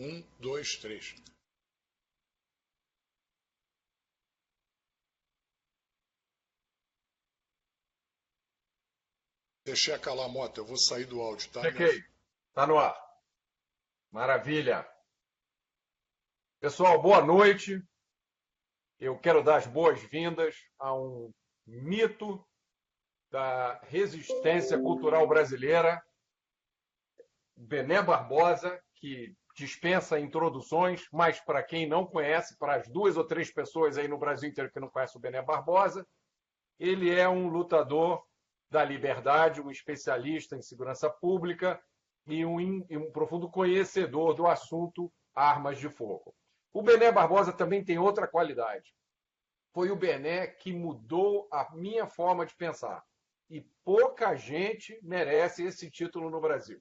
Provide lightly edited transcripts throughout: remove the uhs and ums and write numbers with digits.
Um, dois, três. Você checa lá, Mota, eu vou sair do áudio, tá? Chequei. Tá no ar. Maravilha. Pessoal, boa noite. Eu quero dar as boas-vindas a um mito da resistência cultural brasileira, Bené Barbosa, que dispensa introduções, mas para quem não conhece, para as 2 ou 3 pessoas aí no Brasil inteiro que não conhecem o Bené Barbosa, ele é um lutador da liberdade, um especialista em segurança pública e um profundo conhecedor do assunto armas de fogo. O Bené Barbosa também tem outra qualidade. Foi o Bené que mudou a minha forma de pensar. E pouca gente merece esse título no Brasil.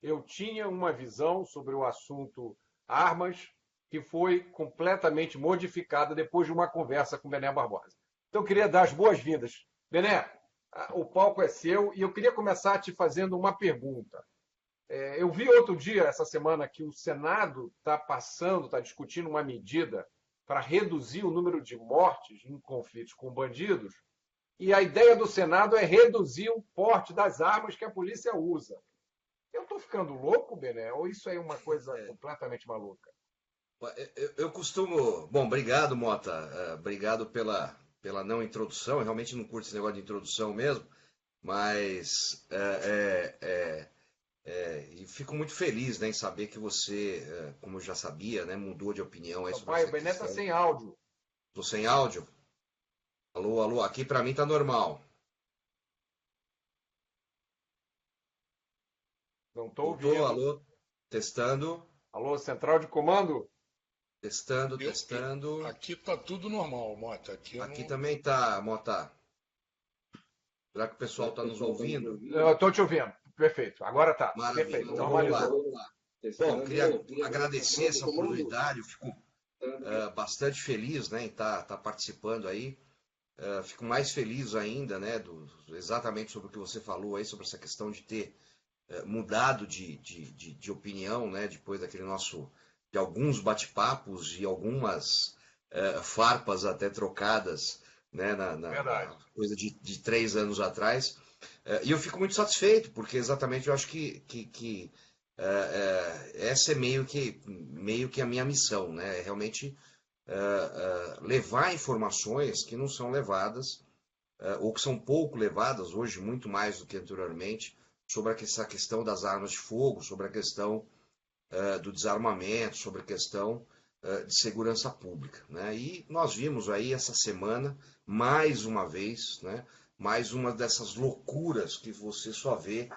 Eu tinha uma visão sobre o assunto armas que foi completamente modificada depois de uma conversa com o Bené Barbosa. Então, eu queria dar as boas-vindas. Bené, o palco é seu e eu queria começar te fazendo uma pergunta. Eu vi outro dia, essa semana, que o Senado está discutindo uma medida para reduzir o número de mortes em conflitos com bandidos, e a ideia do Senado é reduzir o porte das armas que a polícia usa. Eu estou ficando louco, Bené? Ou isso aí é uma coisa completamente maluca? Eu costumo. Bom, obrigado, Mota. Obrigado pela não introdução. Eu realmente não curto esse negócio de introdução mesmo, mas e fico muito feliz, né, em saber que você, como eu já sabia, né, mudou de opinião aí sobre Papai, o essa Bené está questão. sem áudio. Tô sem áudio? Alô, alô, aqui pra mim tá normal. Não estou Voltou, ouvindo. alô, testando, Alô, central de comando? testando, Eu, testando. aqui tá tudo normal, Mota. Aqui eu Aqui não. também tá, Mota. Será que o pessoal tá nos ouvindo? Eu estou te ouvindo. Perfeito. Agora tá. Maravilha. Perfeito. Então vamos lá. Normalizou. Bom, queria agradecer essa oportunidade. Eu fico bastante feliz, né, em estar participando aí. Fico mais feliz ainda, né, exatamente sobre o que você falou aí, sobre essa questão de ter mudado de opinião, né, depois de alguns bate-papos e algumas farpas até trocadas, né, Verdade. na coisa de 3 anos atrás. E eu fico muito satisfeito, porque exatamente eu acho que essa é meio que a minha missão, né, é realmente levar informações que não são levadas, ou que são pouco levadas, hoje muito mais do que anteriormente, sobre essa questão das armas de fogo, sobre a questão do desarmamento, sobre a questão de segurança pública. Né? E nós vimos aí essa semana, mais uma vez, né, mais uma dessas loucuras que você só vê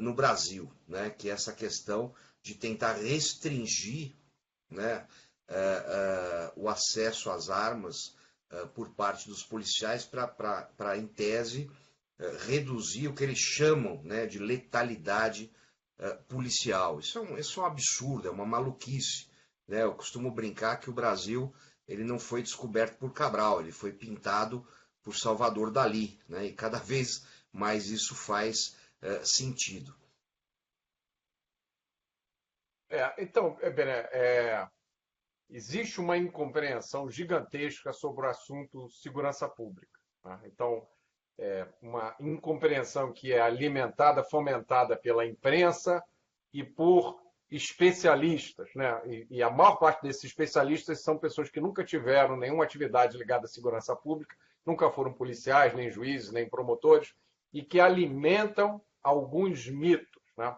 no Brasil, né, que é essa questão de tentar restringir, né, o acesso às armas por parte dos policiais para, em tese, reduzir o que eles chamam, né, de letalidade policial. Isso é um absurdo, é uma maluquice. Né? Eu costumo brincar que o Brasil ele não foi descoberto por Cabral, ele foi pintado por Salvador Dalí. Né? E cada vez mais isso faz sentido. Então, Bené, existe uma incompreensão gigantesca sobre o assunto segurança pública. Tá? Então, uma incompreensão que é alimentada, fomentada pela imprensa e por especialistas, né? E a maior parte desses especialistas são pessoas que nunca tiveram nenhuma atividade ligada à segurança pública, nunca foram policiais, nem juízes, nem promotores, e que alimentam alguns mitos. Né?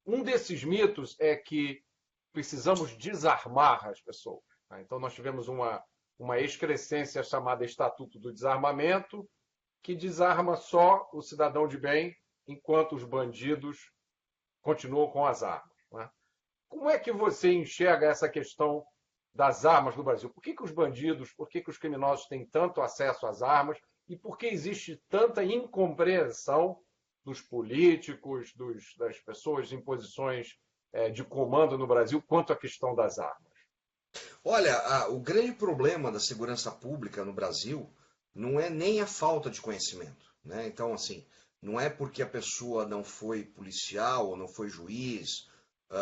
Um desses mitos é que precisamos desarmar as pessoas. Né? Então, nós tivemos uma excrescência chamada Estatuto do Desarmamento, que desarma só o cidadão de bem, enquanto os bandidos continuam com as armas. Né? Como é que você enxerga essa questão das armas no Brasil? Por que os bandidos, por que os criminosos têm tanto acesso às armas e por que existe tanta incompreensão dos políticos, das pessoas em posições de comando no Brasil quanto à questão das armas? Olha, o grande problema da segurança pública no Brasil não é nem a falta de conhecimento, né? Então, assim, não é porque a pessoa não foi policial ou não foi juiz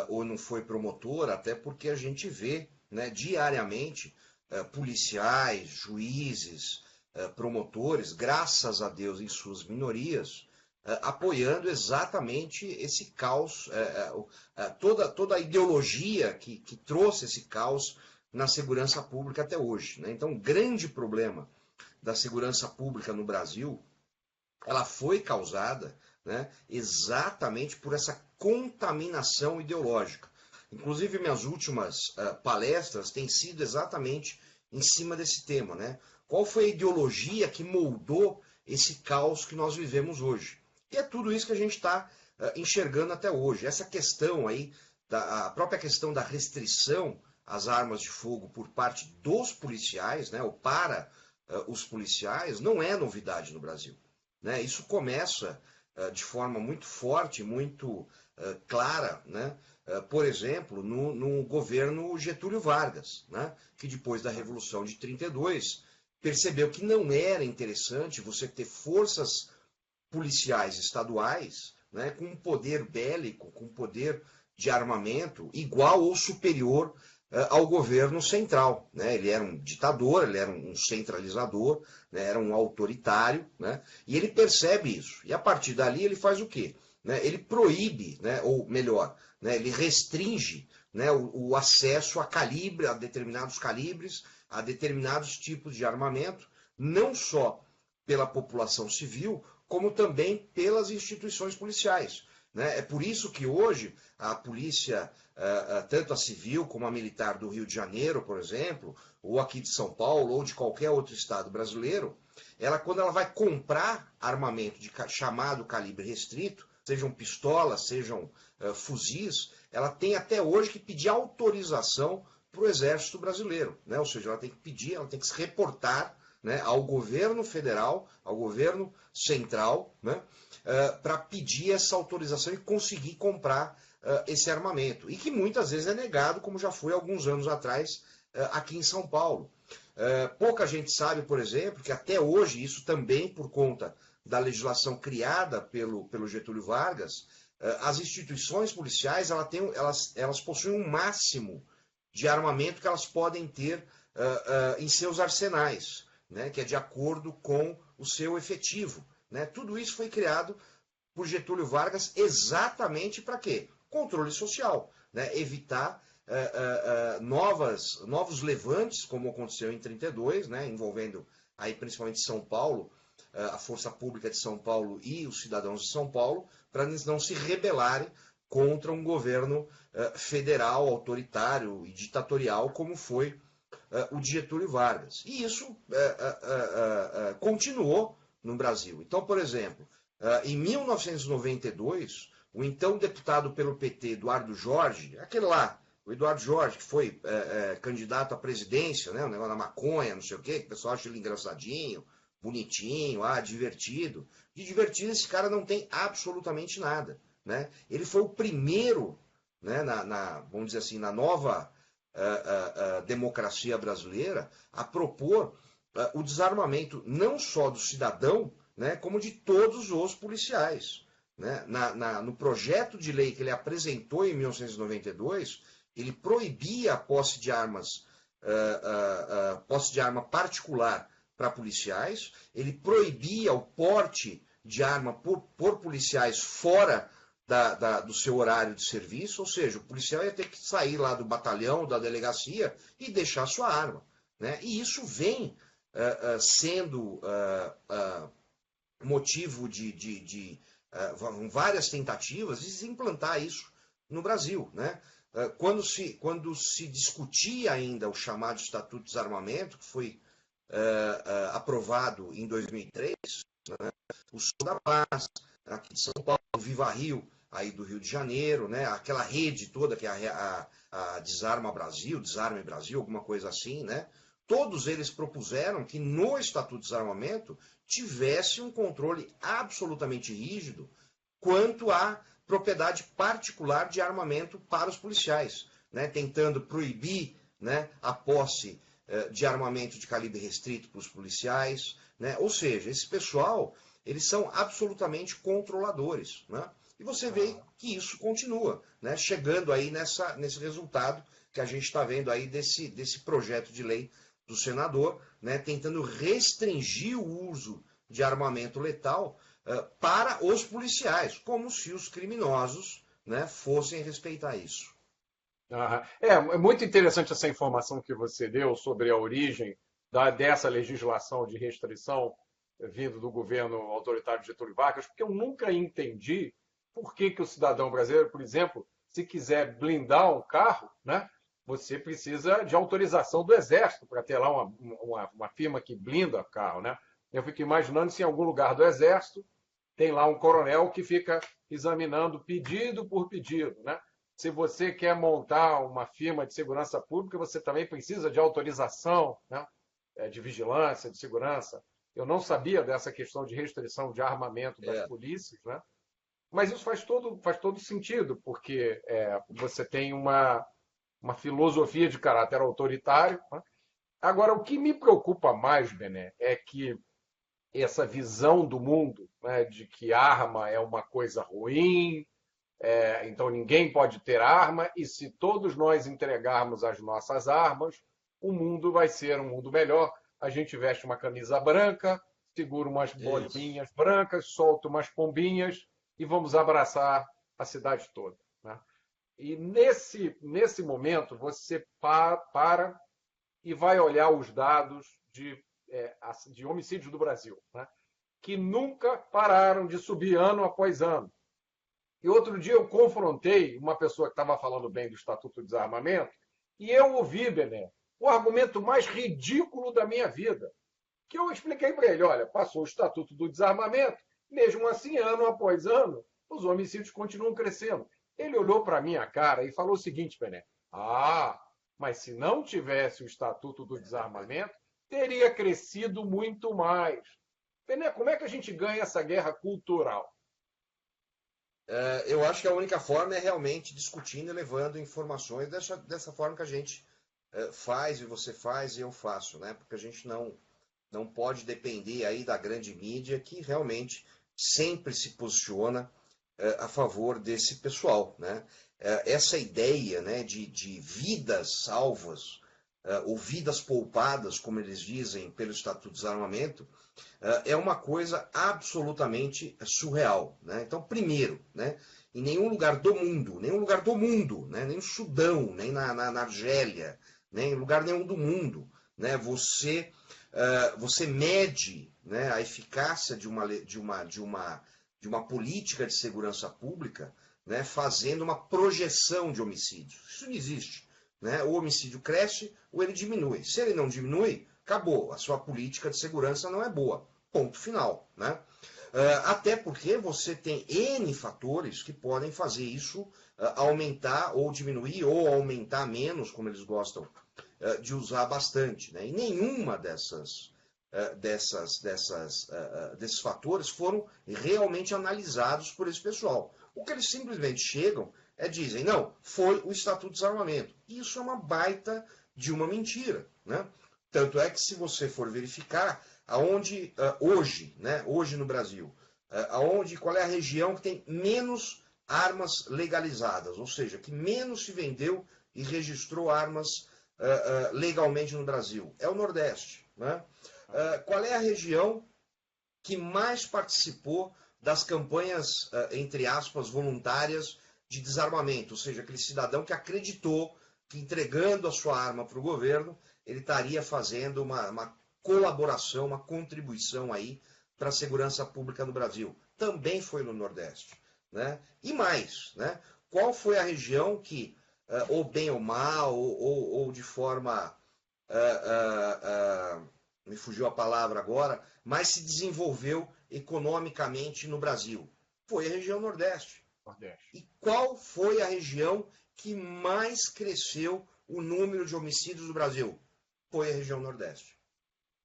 ou não foi promotor, até porque a gente vê, né, diariamente policiais, juízes, promotores, graças a Deus em suas minorias, apoiando exatamente esse caos, toda a ideologia que trouxe esse caos na segurança pública até hoje, né? Então, o grande problema da segurança pública no Brasil, ela foi causada, né, exatamente por essa contaminação ideológica. Inclusive, minhas últimas palestras têm sido exatamente em cima desse tema, né? Qual foi a ideologia que moldou esse caos que nós vivemos hoje? E é tudo isso que a gente está enxergando até hoje. Essa questão aí, a própria questão da restrição às armas de fogo por parte dos policiais, né, ou para os policiais, não é novidade no Brasil, né? Isso começa de forma muito forte, muito clara, né? Por exemplo, no governo Getúlio Vargas, né? Que depois da Revolução de 32 percebeu que não era interessante você ter forças policiais estaduais, né, com um poder bélico, com um poder de armamento igual ou superior ao governo central, né? Ele era um ditador, ele era um centralizador, né? Era um autoritário, né? E ele percebe isso. E a partir dali ele faz o quê? Né? Ele proíbe, né? Ou melhor, né? Ele restringe, né? o acesso a determinados calibres, a determinados tipos de armamento, não só pela população civil, como também pelas instituições policiais, né? É por isso que hoje a polícia, tanto a civil como a militar do Rio de Janeiro, por exemplo, ou aqui de São Paulo, ou de qualquer outro estado brasileiro, quando ela vai comprar armamento chamado calibre restrito, sejam pistolas, sejam fuzis, ela tem até hoje que pedir autorização para o Exército Brasileiro, né? Ou seja, ela tem que pedir, ela tem que se reportar, né, ao governo federal, ao governo central, né, para pedir essa autorização e conseguir comprar esse armamento. E que muitas vezes é negado, como já foi alguns anos atrás aqui em São Paulo. Pouca gente sabe, por exemplo, que até hoje, isso também por conta da legislação criada pelo Getúlio Vargas, as instituições policiais elas possuem um máximo de armamento que elas podem ter em seus arsenais, né, que é de acordo com o seu efetivo, né? Tudo isso foi criado por Getúlio Vargas exatamente para quê? Controle social, né? Evitar novos levantes, como aconteceu em 32, né, envolvendo aí principalmente São Paulo, a Força Pública de São Paulo e os cidadãos de São Paulo, para eles não se rebelarem contra um governo federal, autoritário e ditatorial, como foi o de Getúlio Vargas. E isso continuou no Brasil. Então, por exemplo, em 1992, o então deputado pelo PT, Eduardo Jorge, aquele lá, o Eduardo Jorge, que foi candidato à presidência, né, o negócio da maconha, não sei o quê, que o pessoal acha ele engraçadinho, bonitinho, divertido. De divertido, esse cara não tem absolutamente nada, né? Ele foi o primeiro, né, vamos dizer assim, na nova democracia brasileira, a propor o desarmamento não só do cidadão, né, como de todos os policiais, né? No projeto de lei que ele apresentou em 1992, ele proibia a posse de arma particular para policiais, ele proibia o porte de arma por policiais fora do seu horário de serviço, ou seja, o policial ia ter que sair lá do batalhão, da delegacia e deixar sua arma, né? E isso vem sendo motivo de várias tentativas de se implantar isso no Brasil, né? Quando se discutia ainda o chamado Estatuto de Desarmamento, que foi aprovado em 2003, né? O Sul da Paz, aqui de São Paulo, o Viva Rio, aí do Rio de Janeiro, né? Aquela rede toda que é a Desarma Brasil, Desarme Brasil, alguma coisa assim, né? Todos eles propuseram que no Estatuto de Desarmamento tivesse um controle absolutamente rígido quanto à propriedade particular de armamento para os policiais, né? Tentando proibir, né, a posse de armamento de calibre restrito para os policiais, né? Ou seja, esse pessoal, eles são absolutamente controladores, né? E você vê que isso continua, né? Chegando aí nesse resultado que a gente está vendo aí desse projeto de lei do senador, né? Tentando restringir o uso de armamento letal para os policiais, como se os criminosos, né, fossem respeitar isso. É muito interessante essa informação que você deu sobre a origem dessa legislação de restrição vindo do governo autoritário de Getúlio Vargas, porque eu nunca entendi por que o cidadão brasileiro, por exemplo, se quiser blindar um carro, né, você precisa de autorização do Exército para ter lá uma firma que blinda o carro. Né? Eu fico imaginando se em algum lugar do Exército tem lá um coronel que fica examinando pedido por pedido. Né? Se você quer montar uma firma de segurança pública, você também precisa de autorização, né, de vigilância, de segurança. Eu não sabia dessa questão de restrição de armamento das polícias, né? Mas isso faz todo sentido, porque você tem uma filosofia de caráter autoritário. Né? Agora, o que me preocupa mais, Bené, é que essa visão do mundo, né, de que arma é uma coisa ruim, então ninguém pode ter arma, e se todos nós entregarmos as nossas armas, o mundo vai ser um mundo melhor. A gente veste uma camisa branca, segura umas bolinhas brancas, solta umas pombinhas e vamos abraçar a cidade toda. Né? E nesse momento você para e vai olhar os dados de homicídios do Brasil, né? Que nunca pararam de subir ano após ano. E outro dia eu confrontei uma pessoa que estava falando bem do Estatuto do Desarmamento e eu ouvi, Bené, o argumento mais ridículo da minha vida, que eu expliquei para ele, olha, passou o Estatuto do Desarmamento, mesmo assim, ano após ano, os homicídios continuam crescendo. Ele olhou para a minha cara e falou o seguinte, Bené, mas se não tivesse o Estatuto do Desarmamento, teria crescido muito mais. Bené, como é que a gente ganha essa guerra cultural? Eu acho que a única forma é realmente discutindo e levando informações dessa forma que a gente faz, e você faz, e eu faço, né? Porque a gente não pode depender aí da grande mídia que realmente sempre se posiciona a favor desse pessoal, né? Essa ideia, né, de vidas salvas, ou vidas poupadas, como eles dizem, pelo Estatuto do Desarmamento, é uma coisa absolutamente surreal. Né? Então, primeiro, né, em nenhum lugar do mundo, né, nem no Sudão, nem na Argélia, nem em lugar nenhum do mundo, né, você mede, né, a eficácia de uma política de segurança pública, né, fazendo uma projeção de homicídios. Isso não existe. Né? O homicídio cresce ou ele diminui. Se ele não diminui, acabou. A sua política de segurança não é boa. Ponto final. Né? Até porque você tem N fatores que podem fazer isso aumentar ou diminuir, ou aumentar menos, como eles gostam de usar bastante. Né? E nenhuma desses fatores foram realmente analisados por esse pessoal. O que eles simplesmente chegam dizem, não, foi o Estatuto do Desarmamento. Isso é uma baita de uma mentira. Né? Tanto é que se você for verificar aonde hoje no Brasil, qual é a região que tem menos armas legalizadas, ou seja, que menos se vendeu e registrou armas legalmente no Brasil, é o Nordeste. Né? Qual é a região que mais participou das campanhas, entre aspas, voluntárias de desarmamento, ou seja, aquele cidadão que acreditou que entregando a sua arma para o governo, ele estaria fazendo uma colaboração, uma contribuição aí para a segurança pública no Brasil. Também foi no Nordeste. Né? E mais, né? Qual foi a região que, ou bem ou mal, ou de forma, me fugiu a palavra agora, mais se desenvolveu economicamente no Brasil? Foi a região Nordeste. E qual foi a região que mais cresceu o número de homicídios do Brasil? Foi a região Nordeste.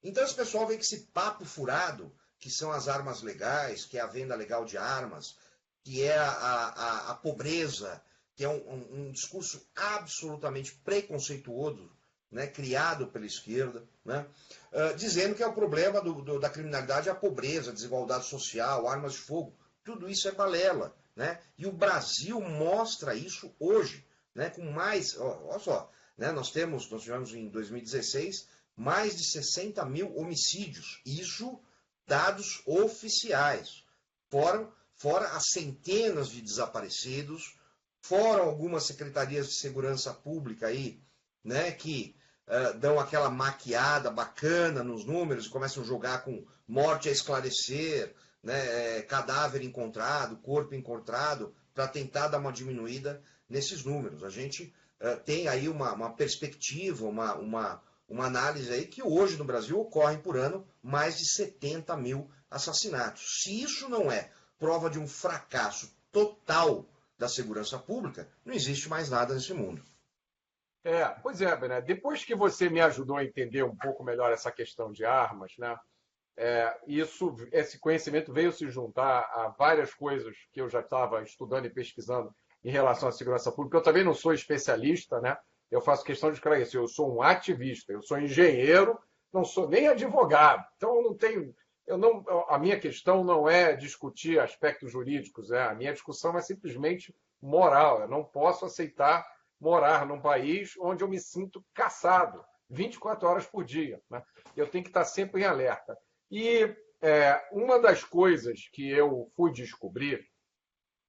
Então esse pessoal vem com esse papo furado, que são as armas legais, que é a venda legal de armas, que é a pobreza, que é um discurso absolutamente preconceituoso, né, criado pela esquerda, né, dizendo que é o problema da criminalidade é a pobreza, a desigualdade social, armas de fogo. Tudo isso é balela. né? E o Brasil mostra isso hoje, né? Com mais, olha só, né? Nós tivemos em 2016 mais de 60 mil homicídios, isso dados oficiais, fora as centenas de desaparecidos, fora algumas secretarias de segurança pública aí, né, que dão aquela maquiada bacana nos números, começam a jogar com morte a esclarecer, né, cadáver encontrado, corpo encontrado, para tentar dar uma diminuída nesses números. A gente tem aí uma perspectiva, uma análise aí que hoje no Brasil ocorrem por ano mais de 70 mil assassinatos. Se isso não é prova de um fracasso total da segurança pública, não existe mais nada nesse mundo. Pois é, Bené. Depois que você me ajudou a entender um pouco melhor essa questão de armas, né? Esse conhecimento veio se juntar a várias coisas que eu já estava estudando e pesquisando em relação à segurança pública. Eu também não sou especialista, né? Eu faço questão de esclarecer. Eu sou um ativista, eu sou engenheiro, não sou nem advogado. Então, a minha questão não é discutir aspectos jurídicos, a minha discussão é simplesmente moral. Eu não posso aceitar morar num país onde eu me sinto caçado 24 horas por dia, né? Eu tenho que estar sempre em alerta. E uma das coisas que eu fui descobrir,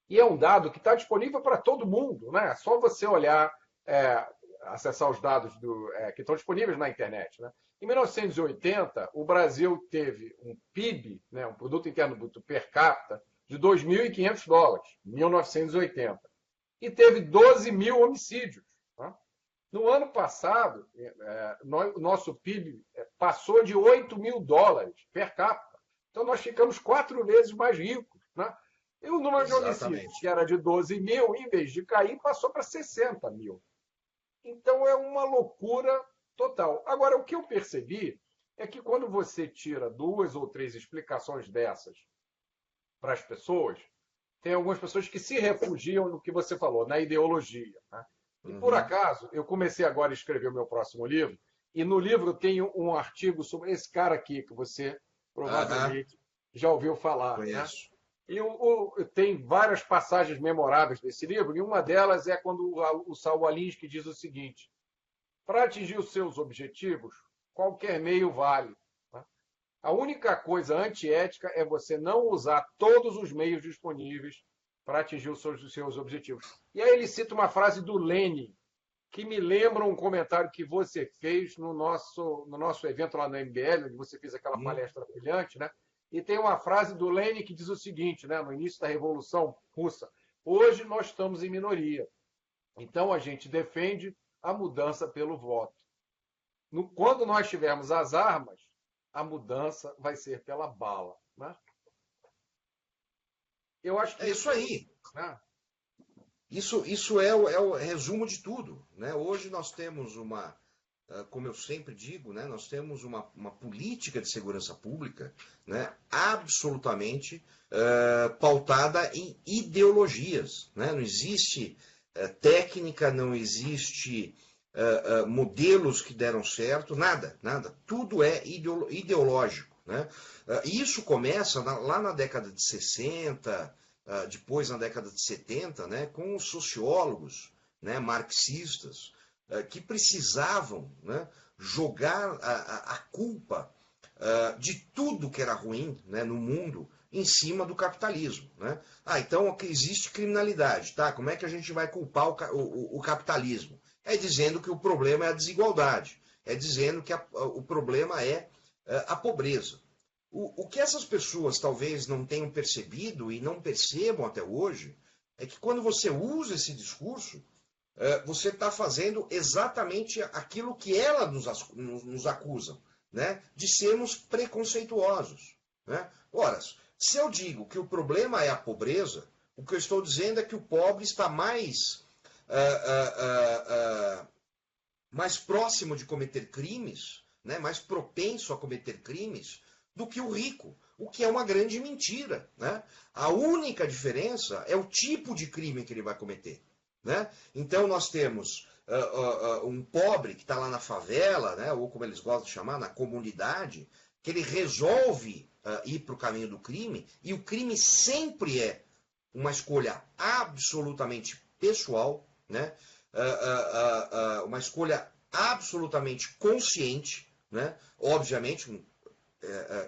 e é um dado que está disponível para todo mundo, né? É só você olhar, acessar os dados que estão disponíveis na internet, né? Em 1980, o Brasil teve um PIB, né, um Produto Interno Bruto per capita, de $2.500, em 1980. E teve 12 mil homicídios. Tá? No ano passado, o nosso PIB passou de $8.000 per capita. Então, nós ficamos 4 vezes mais ricos. Né? E o número de homicídios, que era de 12 mil, em vez de cair, passou para 60 mil. Então, é uma loucura total. Agora, o que eu percebi é que quando você tira 2 ou 3 explicações dessas para as pessoas, tem algumas pessoas que se refugiam no que você falou, na ideologia. Né? E, por acaso, eu comecei agora a escrever o meu próximo livro, e no livro tem um artigo sobre esse cara aqui, que você provavelmente já ouviu falar. Conheço. Né? E tem várias passagens memoráveis desse livro, e uma delas é quando o Saul Alinsky diz o seguinte: para atingir os seus objetivos, qualquer meio vale. A única coisa antiética é você não usar todos os meios disponíveis para atingir os seus objetivos. E aí ele cita uma frase do Lenin, que me lembra um comentário que você fez no nosso evento lá na MBL, onde você fez aquela palestra brilhante, né? E tem uma frase do Lenin que diz o seguinte, né, no início da Revolução Russa: hoje nós estamos em minoria, então a gente defende a mudança pelo voto. Quando nós tivermos as armas, a mudança vai ser pela bala. Né? Eu acho que é isso aí. Né? Isso é o resumo de tudo. Né? Hoje nós temos como eu sempre digo, né, nós temos uma política de segurança pública, né, absolutamente pautada em ideologias. Né? Não existe técnica, não existe modelos que deram certo, nada. Tudo é ideológico. Né? E isso começa lá na década de 60, depois na década de 70, né, com os sociólogos, né, marxistas, que precisavam, né, jogar a culpa de tudo que era ruim, né, no mundo em cima do capitalismo. Né? Então existe criminalidade. Tá? Como é que a gente vai culpar o capitalismo? É dizendo que o problema é a desigualdade. É dizendo que o problema é a pobreza. O que essas pessoas talvez não tenham percebido e não percebam até hoje é que quando você usa esse discurso, você está fazendo exatamente aquilo que elas nos acusam, né? De sermos preconceituosos. Né? Ora, se eu digo que o problema é a pobreza, o que eu estou dizendo é que o pobre está mais próximo de cometer crimes, né? Mais propenso a cometer crimes do que o rico, o que é uma grande mentira. Né? A única diferença é o tipo de crime que ele vai cometer. Né? Então nós temos um pobre que está lá na favela, né, ou como eles gostam de chamar, na comunidade, que ele resolve ir para o caminho do crime, e o crime sempre é uma escolha absolutamente pessoal, né? Uma escolha absolutamente consciente, né? Obviamente,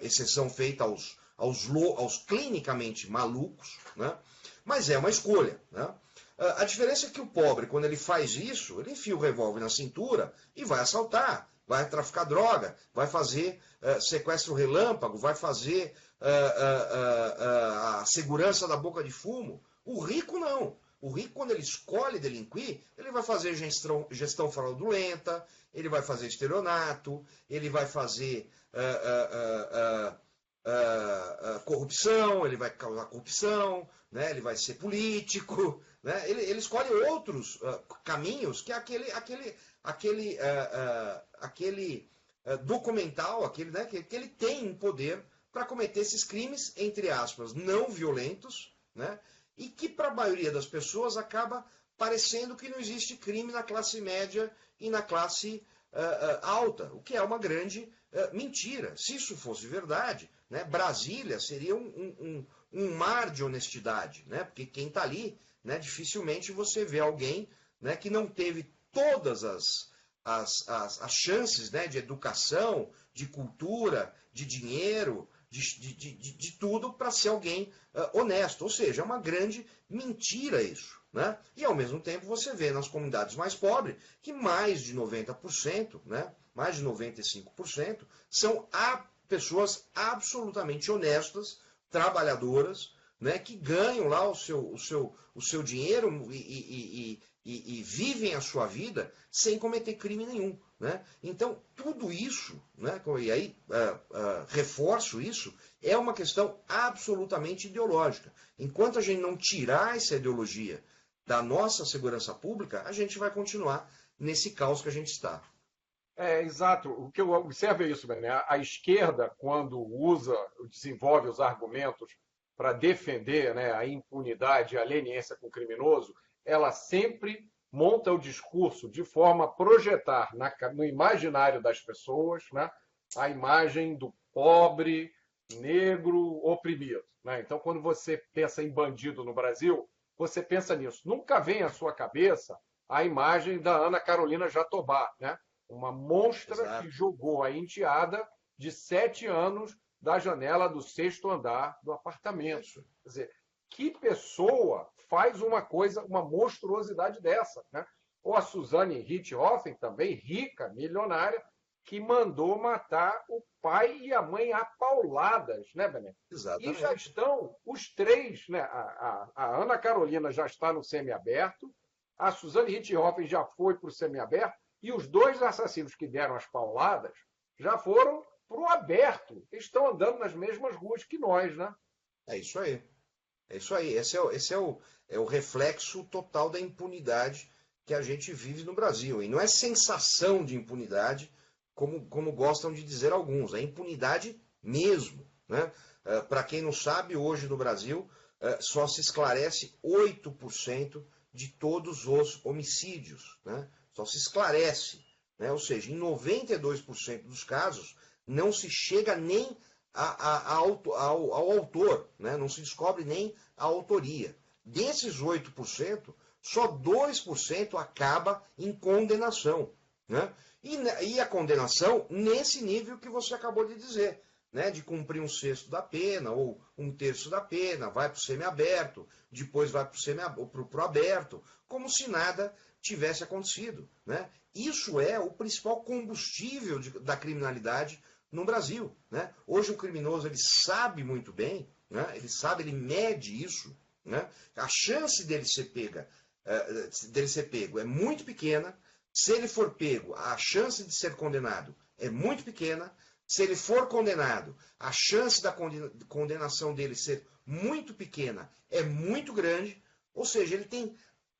exceção feita aos clinicamente malucos, né? Mas é uma escolha, né? A diferença é que o pobre, quando ele faz isso, ele enfia o revólver na cintura e vai assaltar, vai traficar droga, vai fazer sequestro relâmpago, vai fazer a segurança da boca de fumo. O rico não. O rico, quando ele escolhe delinquir, ele vai fazer gestão fraudulenta, ele vai fazer estelionato, ele vai fazer corrupção, ele vai causar corrupção, né? Ele vai ser político, né? Ele escolhe outros caminhos que é aquele documental, né? que ele tem poder para cometer esses crimes, entre aspas, não violentos, né? E que para a maioria das pessoas acaba parecendo que não existe crime na classe média e na classe alta, o que é uma grande mentira. Se isso fosse verdade, né, Brasília seria um mar de honestidade, né, porque quem está ali, né, dificilmente você vê alguém, né, que não teve todas as chances, né, de educação, de cultura, de dinheiro, de tudo para ser alguém honesto. Ou seja, é uma grande mentira isso. Né? E ao mesmo tempo você vê nas comunidades mais pobres que mais de 90%, né, mais de 95% são pessoas absolutamente honestas, trabalhadoras, né, que ganham lá o seu dinheiro e vivem a sua vida sem cometer crime nenhum. Né? Então, tudo isso, né, e aí reforço isso, é uma questão absolutamente ideológica. Enquanto a gente não tirar essa ideologia da nossa segurança pública, a gente vai continuar nesse caos que a gente está. Exato. O que eu observo é isso, né? A esquerda, quando desenvolve os argumentos para defender, né, a impunidade, a leniência com o criminoso, ela sempre monta o discurso de forma a projetar no imaginário das pessoas, né, a imagem do pobre, negro, oprimido. Né? Então, quando você pensa em bandido no Brasil, você pensa nisso. Nunca vem à sua cabeça a imagem da Ana Carolina Jatobá, né? Uma monstra Exato. que jogou a enteada de 7 anos da janela do 6º andar do apartamento. Isso. Quer dizer, que pessoa faz uma coisa, uma monstruosidade dessa? Né? Ou a Suzane Richthofen, também rica, milionária, que mandou matar o pai e a mãe a pauladas, né, Bené? Exatamente. E já estão os três, né? A Ana Carolina já está no semiaberto, a Suzane Richthofen já foi para o semiaberto, e os 2 assassinos que deram as pauladas já foram para o aberto. Estão andando nas mesmas ruas que nós, né? É isso aí. É isso aí. Esse é o reflexo total da impunidade que a gente vive no Brasil. E não é sensação de impunidade, como gostam de dizer alguns. É impunidade mesmo. Né? Para quem não sabe, hoje no Brasil só se esclarece 8% de todos os homicídios. Né? Só se esclarece. Né? Ou seja, em 92% dos casos, não se chega nem ao autor, né? Não se descobre nem a autoria. Desses 8%, só 2% acaba em condenação. Né? E a condenação nesse nível que você acabou de dizer, né? De cumprir 1/6 da pena ou 1/3 da pena, vai para o semiaberto, depois vai para o aberto, como se nada tivesse acontecido. Né? Isso é o principal combustível da criminalidade no Brasil. Né? Hoje o criminoso ele sabe muito bem, né? Ele mede isso. Né? A chance dele ser pego é muito pequena. Se ele for pego, a chance de ser condenado é muito pequena. Se ele for condenado, a chance da condenação dele ser muito pequena é muito grande. Ou seja, ele tem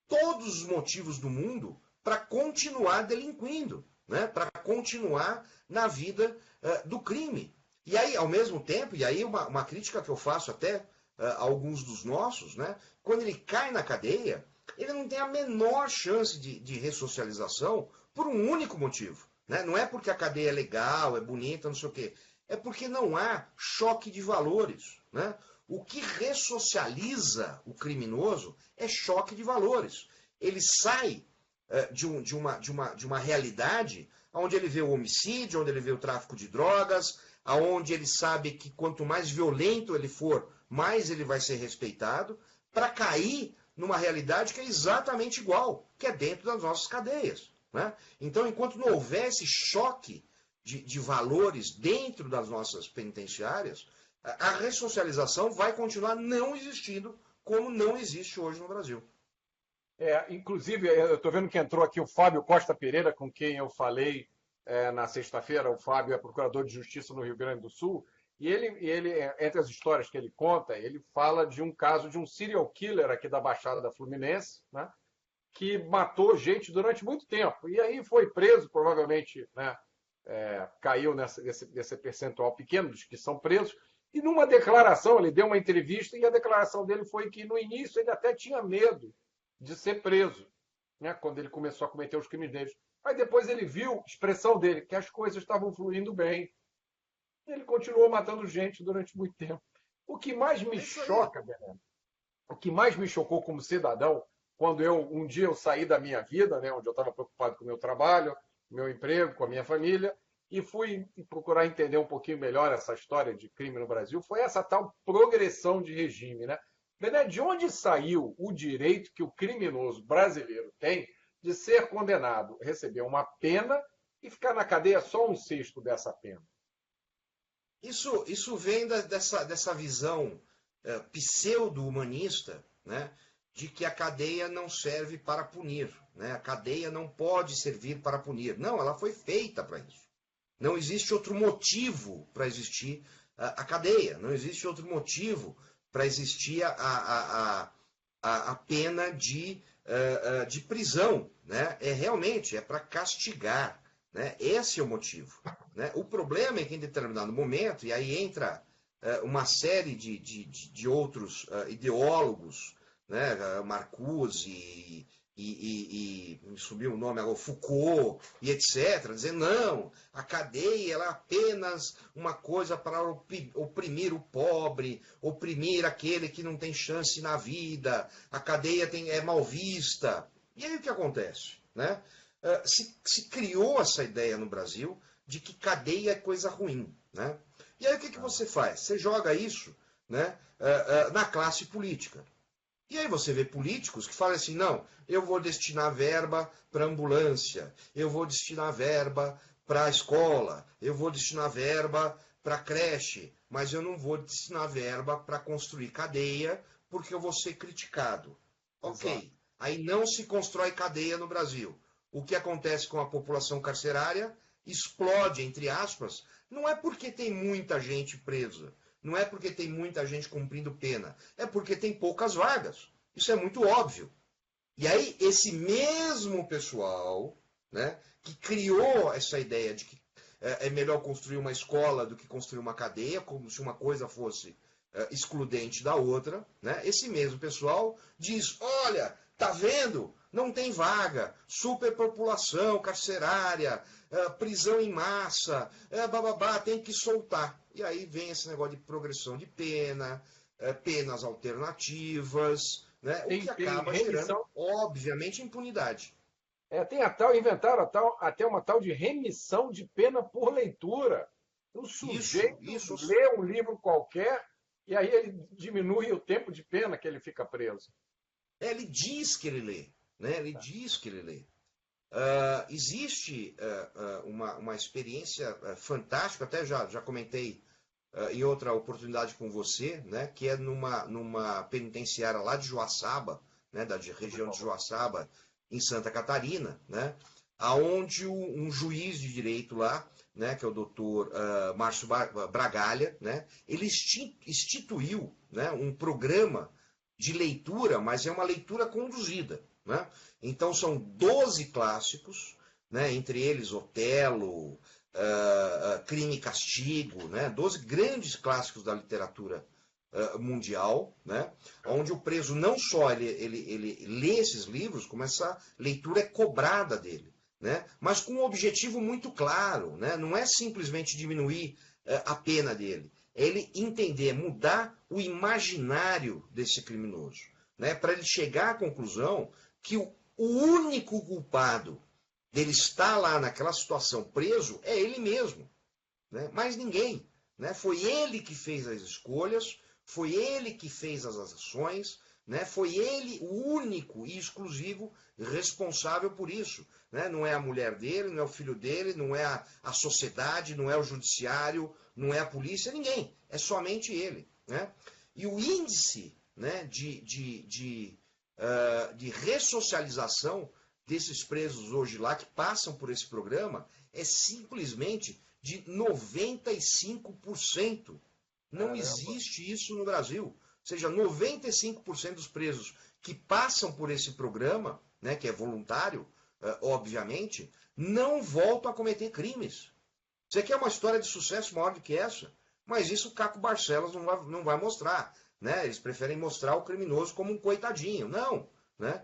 todos os motivos do mundo para continuar delinquindo, né? Para continuar na vida do crime. E aí, ao mesmo tempo, e aí uma crítica que eu faço até a alguns dos nossos, né? Quando ele cai na cadeia, ele não tem a menor chance de ressocialização por um único motivo. Né? Não é porque a cadeia é legal, é bonita, não sei o quê. É porque não há choque de valores. Né? O que ressocializa o criminoso é choque de valores. Ele sai de uma realidade onde ele vê o homicídio, onde ele vê o tráfico de drogas, onde ele sabe que quanto mais violento ele for, mais ele vai ser respeitado, para cair numa realidade que é exatamente igual, que é dentro das nossas cadeias. Né? Então, enquanto não houver esse choque de valores dentro das nossas penitenciárias, a ressocialização vai continuar não existindo como não existe hoje no Brasil. Inclusive, eu estou vendo que entrou aqui o Fábio Costa Pereira, com quem eu falei na sexta-feira. O Fábio é procurador de justiça no Rio Grande do Sul. E ele, entre as histórias que ele conta, ele fala de um caso de um serial killer aqui da Baixada da Fluminense, né, que matou gente durante muito tempo. E aí foi preso, provavelmente, né, caiu nesse percentual pequeno dos que são presos. E numa declaração, ele deu uma entrevista e a declaração dele foi que no início ele até tinha medo de ser preso, né, quando ele começou a cometer os crimes dele. Aí depois ele viu, expressão dele, que as coisas estavam fluindo bem. Ele continuou matando gente durante muito tempo. O que mais me choca, Bernardo, o que mais me chocou como cidadão, quando um dia eu saí da minha vida, né, onde eu estava preocupado com o meu trabalho, meu emprego, com a minha família, e fui procurar entender um pouquinho melhor essa história de crime no Brasil, foi essa tal progressão de regime, né? Bernardo, de onde saiu o direito que o criminoso brasileiro tem de ser condenado, receber uma pena e ficar na cadeia só um sexto dessa pena? Isso vem dessa visão pseudo-humanista, né, de que a cadeia não serve para punir. Né? A cadeia não pode servir para punir. Não, ela foi feita para isso. Não existe outro motivo para existir a cadeia. Não existe outro motivo para existir a pena de prisão. Né? Realmente é para castigar. Né? Esse é o motivo. Né? O problema é que em determinado momento, e aí entra uma série de outros ideólogos, né? Marcuse me subiu o nome agora, Foucault e etc., dizendo não, a cadeia ela é apenas uma coisa para oprimir o pobre, oprimir aquele que não tem chance na vida, a cadeia é mal vista. E aí o que acontece? Né? Se criou essa ideia no Brasil de que cadeia é coisa ruim. Né? E aí o que você faz? Você joga isso, né, na classe política. E aí você vê políticos que falam assim, não, eu vou destinar verba para ambulância, eu vou destinar verba para a escola, eu vou destinar verba para creche, mas eu não vou destinar verba para construir cadeia porque eu vou ser criticado. Ok, exato. Aí não se constrói cadeia no Brasil. O que acontece com a população carcerária? Explode, entre aspas, não é porque tem muita gente presa, não é porque tem muita gente cumprindo pena, é porque tem poucas vagas. Isso é muito óbvio. E aí, esse mesmo pessoal, né, que criou essa ideia de que é melhor construir uma escola do que construir uma cadeia, como se uma coisa fosse excludente da outra, né, esse mesmo pessoal diz, olha, tá vendo? Não tem vaga, superpopulação carcerária, prisão em massa, tem que soltar. E aí vem esse negócio de progressão de pena, penas alternativas, né, o que acaba gerando, obviamente, impunidade. Inventaram até uma tal de remissão de pena por leitura. O sujeito lê um livro qualquer e aí ele diminui o tempo de pena que ele fica preso. Ele diz que ele lê. Né? Ele diz que ele lê. Existe uma experiência fantástica, até já comentei em outra oportunidade com você, né? Que é numa penitenciária lá de Joaçaba, né? Da região de Joaçaba, em Santa Catarina, né? Onde um juiz de direito lá, né? Que é o doutor Márcio Bragalha, né? Ele instituiu, né? Um programa de leitura, mas é uma leitura conduzida. Né? Então são 12 clássicos, né? Entre eles Otelo, Crime e Castigo, né? 12 grandes clássicos da literatura mundial, né? Onde o preso não só ele lê esses livros, como essa leitura é cobrada dele, né? Mas com um objetivo muito claro, né? Não é simplesmente diminuir a pena dele, É ele entender, mudar o imaginário desse criminoso, né? Para ele chegar à conclusão que o único culpado dele estar lá naquela situação preso é ele mesmo, né? Mais ninguém, né? Foi ele que fez as escolhas, foi ele que fez as ações, né? Foi ele o único e exclusivo responsável por isso, né? Não é a mulher dele, não é o filho dele, não é a sociedade, não é o judiciário, não é a polícia, ninguém. É somente ele, né? E o índice, né, de ressocialização desses presos hoje lá que passam por esse programa é simplesmente de 95%. Não Caramba. existe isso no Brasil. Ou seja, 95% dos presos que passam por esse programa, né, que é voluntário, obviamente, não voltam a cometer crimes. Você quer uma história de sucesso maior do que essa? Mas isso o Caco Barcelos não vai mostrar, né? Eles preferem mostrar o criminoso como um coitadinho. Não, né?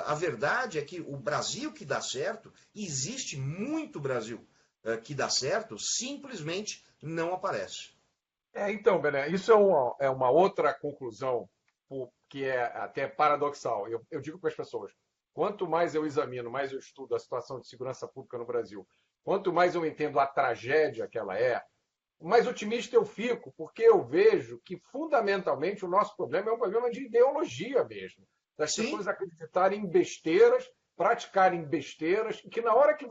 A verdade é que o Brasil que dá certo, existe muito Brasil que dá certo, simplesmente não aparece. Então, Bené, isso é uma outra conclusão que é até paradoxal. Eu digo para as pessoas, quanto mais eu examino, mais eu estudo a situação de segurança pública no Brasil, quanto mais eu entendo a tragédia que ela é, mais otimista eu fico, porque eu vejo que, fundamentalmente, o nosso problema é um problema de ideologia mesmo. Das Sim. pessoas acreditarem em besteiras, praticarem besteiras, e que na hora que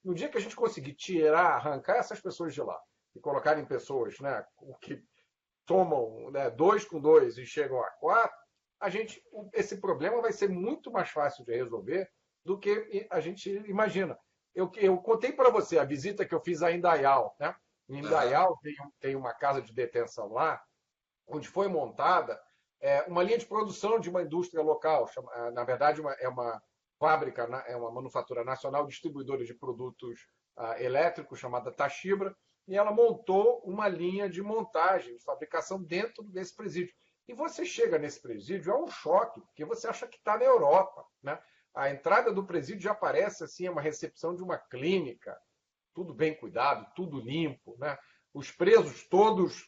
no dia que a gente conseguir arrancar essas pessoas de lá, e colocarem pessoas, né, que tomam, né, 2 com 2 e chegam a 4, esse problema vai ser muito mais fácil de resolver do que a gente imagina. Eu contei para você a visita que eu fiz a Indaial, né? Em Indaial tem uma casa de detenção lá, onde foi montada uma linha de produção de uma indústria local. Na verdade, é uma fábrica, é uma manufatura nacional distribuidora de produtos elétricos, chamada Tachibra, e ela montou uma linha de montagem, de fabricação dentro desse presídio. E você chega nesse presídio, é um choque, porque você acha que está na Europa, né? A entrada do presídio já parece assim, uma recepção de uma clínica, tudo bem cuidado, tudo limpo, né? Os presos todos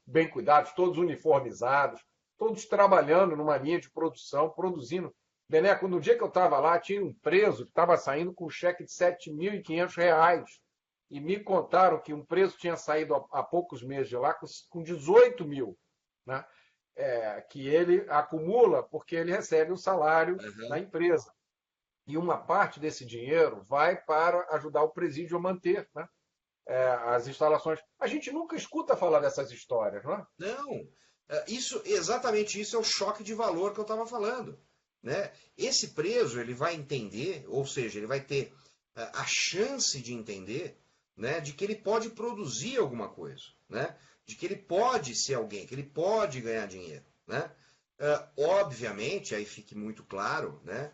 bem cuidados, todos uniformizados, todos trabalhando numa linha de produção, produzindo. Beneco, no dia que eu estava lá, tinha um preso que estava saindo com um cheque de R$ 7.500. E me contaram que um preso tinha saído há poucos meses de lá com 18 mil, né? Que ele acumula porque ele recebe o salário da empresa. E uma parte desse dinheiro vai para ajudar o presídio a manter, né, as instalações. A gente nunca escuta falar dessas histórias, não é? Não, exatamente isso é o choque de valor que eu estava falando, né? Esse preso ele vai entender, ou seja, ele vai ter a chance de entender, né, de que ele pode produzir alguma coisa, né? De que ele pode ser alguém, que ele pode ganhar dinheiro, né? Obviamente, aí fique muito claro, né?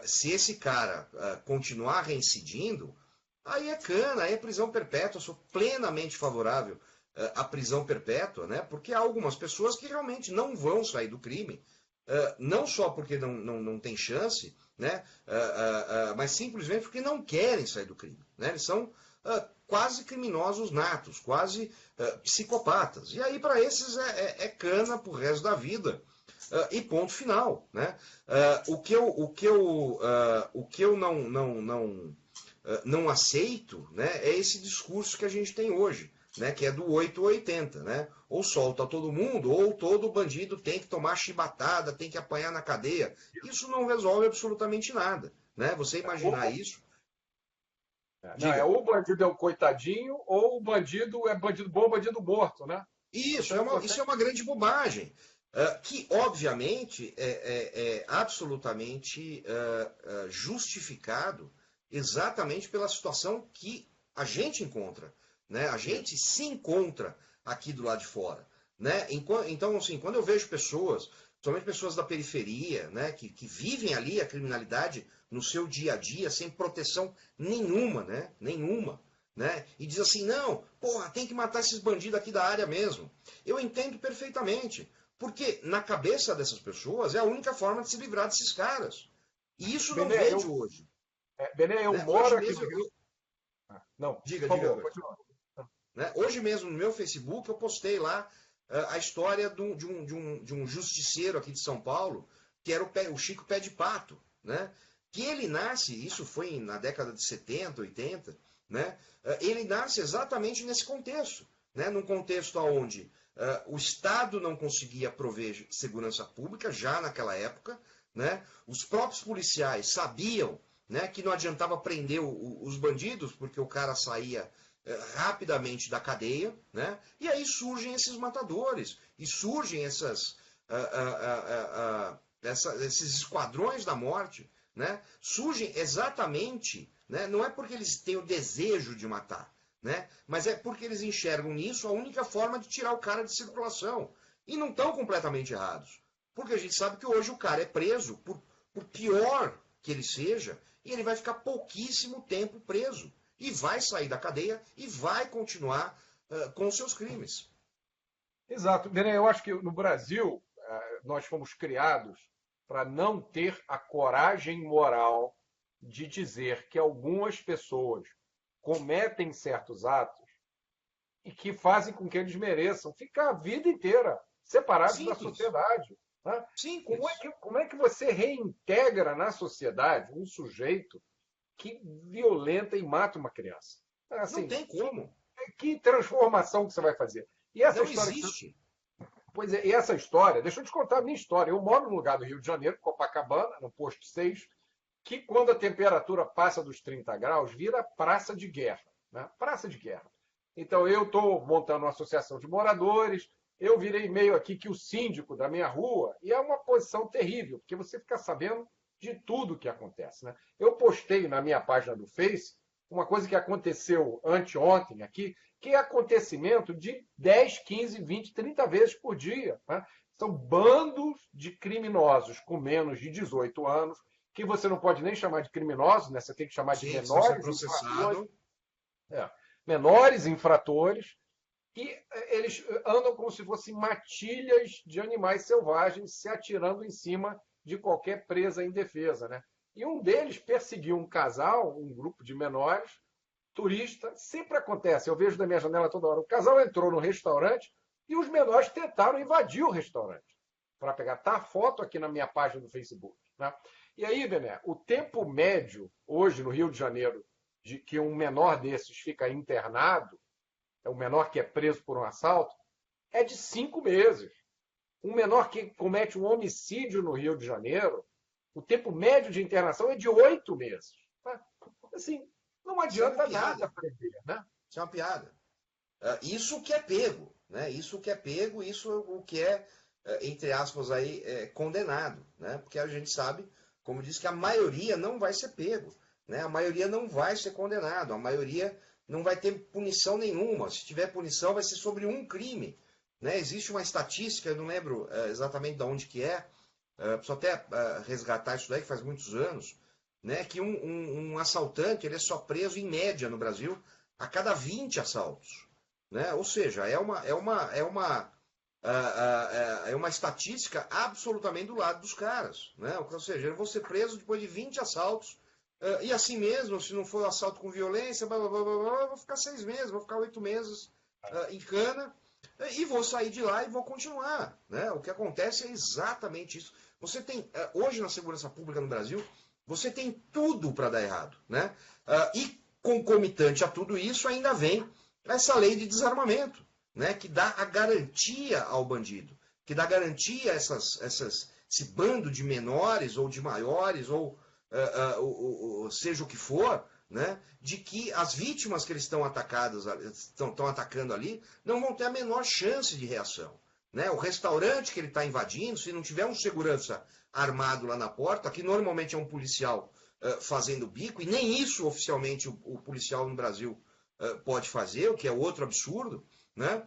Se esse cara continuar reincidindo, aí é cana, aí é prisão perpétua. Eu sou plenamente favorável à prisão perpétua, né? Porque há algumas pessoas que realmente não vão sair do crime, não só porque não tem chance, né? Mas simplesmente porque não querem sair do crime, né? Eles são quase criminosos natos, quase psicopatas. E aí, para esses, é cana pro resto da vida. E ponto final, né? O que eu não aceito, né, é esse discurso que a gente tem hoje, né, que é do 8 ou 80, né? Ou solta todo mundo, ou todo bandido tem que tomar chibatada, tem que apanhar na cadeia. Isso não resolve absolutamente nada, né? Você imaginar isso... Não, ou o bandido é um coitadinho, ou o bandido é bandido bom, bandido morto, né? Isso é uma grande bobagem. Que, obviamente, é absolutamente justificado exatamente pela situação que a gente encontra, né? A gente se encontra aqui do lado de fora, né? Então, assim, quando eu vejo pessoas, somente pessoas da periferia, né, que vivem ali a criminalidade no seu dia a dia, sem proteção nenhuma, né? Nenhuma. Né? E diz assim, não, porra, tem que matar esses bandidos aqui da área mesmo. Eu entendo perfeitamente. Porque na cabeça dessas pessoas é a única forma de se livrar desses caras. E isso não vende hoje. Bené, eu Né? moro Hoje aqui. mesmo, Não, diga, por favor, diga. continua. né? Hoje mesmo no meu Facebook eu postei lá a história de um justiceiro aqui de São Paulo, que era o Chico Pé de Pato, né? Que ele nasce, isso foi na década de 70, 80, né? Ele nasce exatamente nesse contexto, né? Num contexto onde o Estado não conseguia prover segurança pública, já naquela época, né? Os próprios policiais sabiam, né, que não adiantava prender os bandidos, porque o cara saía rapidamente da cadeia, né? E aí surgem esses matadores, e surgem esses esquadrões da morte, né? Surgem exatamente, né? Não é porque eles têm o desejo de matar, né? Mas é porque eles enxergam nisso a única forma de tirar o cara de circulação. E não estão completamente errados. Porque a gente sabe que hoje o cara é preso, por pior que ele seja, e ele vai ficar pouquíssimo tempo preso. E vai sair da cadeia e vai continuar com os seus crimes. Exato. Bené, eu acho que no Brasil nós fomos criados para não ter a coragem moral de dizer que algumas pessoas cometem certos atos e que fazem com que eles mereçam ficar a vida inteira separados da sociedade. Né? Como é que você reintegra na sociedade um sujeito que violenta e mata uma criança? Assim, não tem como. Que transformação que você vai fazer? E essa não história existe. Pois é, e essa história, deixa eu te contar a minha história. Eu moro no lugar do Rio de Janeiro, Copacabana, no posto 6, que quando a temperatura passa dos 30 graus, vira praça de guerra. Né? Praça de guerra. Então, eu estou montando uma associação de moradores, eu virei meio aqui que o síndico da minha rua, e é uma posição terrível, porque você fica sabendo de tudo que acontece. Né? Eu postei na minha página do Face uma coisa que aconteceu anteontem aqui, que é acontecimento de 10, 15, 20, 30 vezes por dia. Né? São bandos de criminosos com menos de 18 anos, que você não pode nem chamar de criminosos, né? Você tem que chamar de menores infratores. Menores infratores, e eles andam como se fossem matilhas de animais selvagens se atirando em cima de qualquer presa indefesa. Né? E um deles perseguiu um casal, um grupo de menores, turista, sempre acontece, eu vejo da minha janela toda hora, o casal entrou no restaurante e os menores tentaram invadir o restaurante para pegar. Tá a foto aqui na minha página do Facebook. Né? E aí, Bené, o tempo médio, hoje no Rio de Janeiro, de que um menor desses fica internado, é o menor que é preso por um assalto, é de 5 meses. Um menor que comete um homicídio no Rio de Janeiro, o tempo médio de internação é de 8 meses. Assim, não adianta nada prever, né? Isso é uma piada. Isso que é pego, né? Isso que é pego, isso o que é, entre aspas, aí, condenado, né? Porque a gente sabe, como disse, que a maioria não vai ser pego, né? A maioria não vai ser condenado, a maioria não vai ter punição nenhuma. Se tiver punição, vai ser sobre um crime, né? Existe uma estatística, eu não lembro exatamente de onde que é, preciso até resgatar isso daí, que faz muitos anos, né, que um assaltante ele é só preso, em média, no Brasil, a cada 20 assaltos. Né? Ou seja, é uma estatística absolutamente do lado dos caras. Né? Ou seja, eu vou ser preso depois de 20 assaltos, e assim mesmo, se não for assalto com violência, blá, blá, blá, blá, vou ficar 6 meses, vou ficar 8 meses em cana, e vou sair de lá e vou continuar. Né? O que acontece é exatamente isso. Você tem, hoje na segurança pública no Brasil, você tem tudo para dar errado. Né? E concomitante a tudo isso, ainda vem essa lei de desarmamento, né? Que dá a garantia ao bandido, que dá garantia a esse bando de menores ou de maiores, ou seja o que for, né? De que as vítimas que eles estão atacando ali não vão ter a menor chance de reação. Né? O restaurante que ele está invadindo, se não tiver um segurança armado lá na porta, que normalmente é um policial fazendo bico, e nem isso oficialmente o policial no Brasil pode fazer, o que é outro absurdo, né?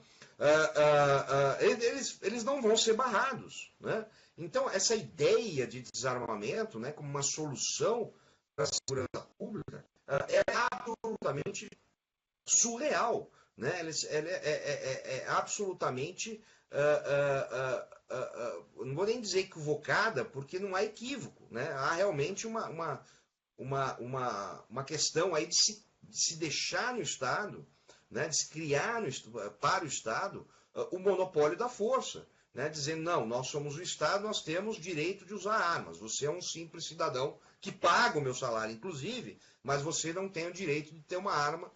Eles não vão ser barrados. Né? Então, essa ideia de desarmamento, né, como uma solução para a segurança pública é absolutamente surreal. Né? Ela é absolutamente, não vou nem dizer equivocada, porque não há equívoco. Né? Há realmente uma questão aí de se deixar no Estado né, de se criar para o Estado o monopólio da força, né, dizendo, não, nós somos o Estado, nós temos direito de usar armas, você é um simples cidadão que paga o meu salário, inclusive, mas você não tem o direito de ter uma arma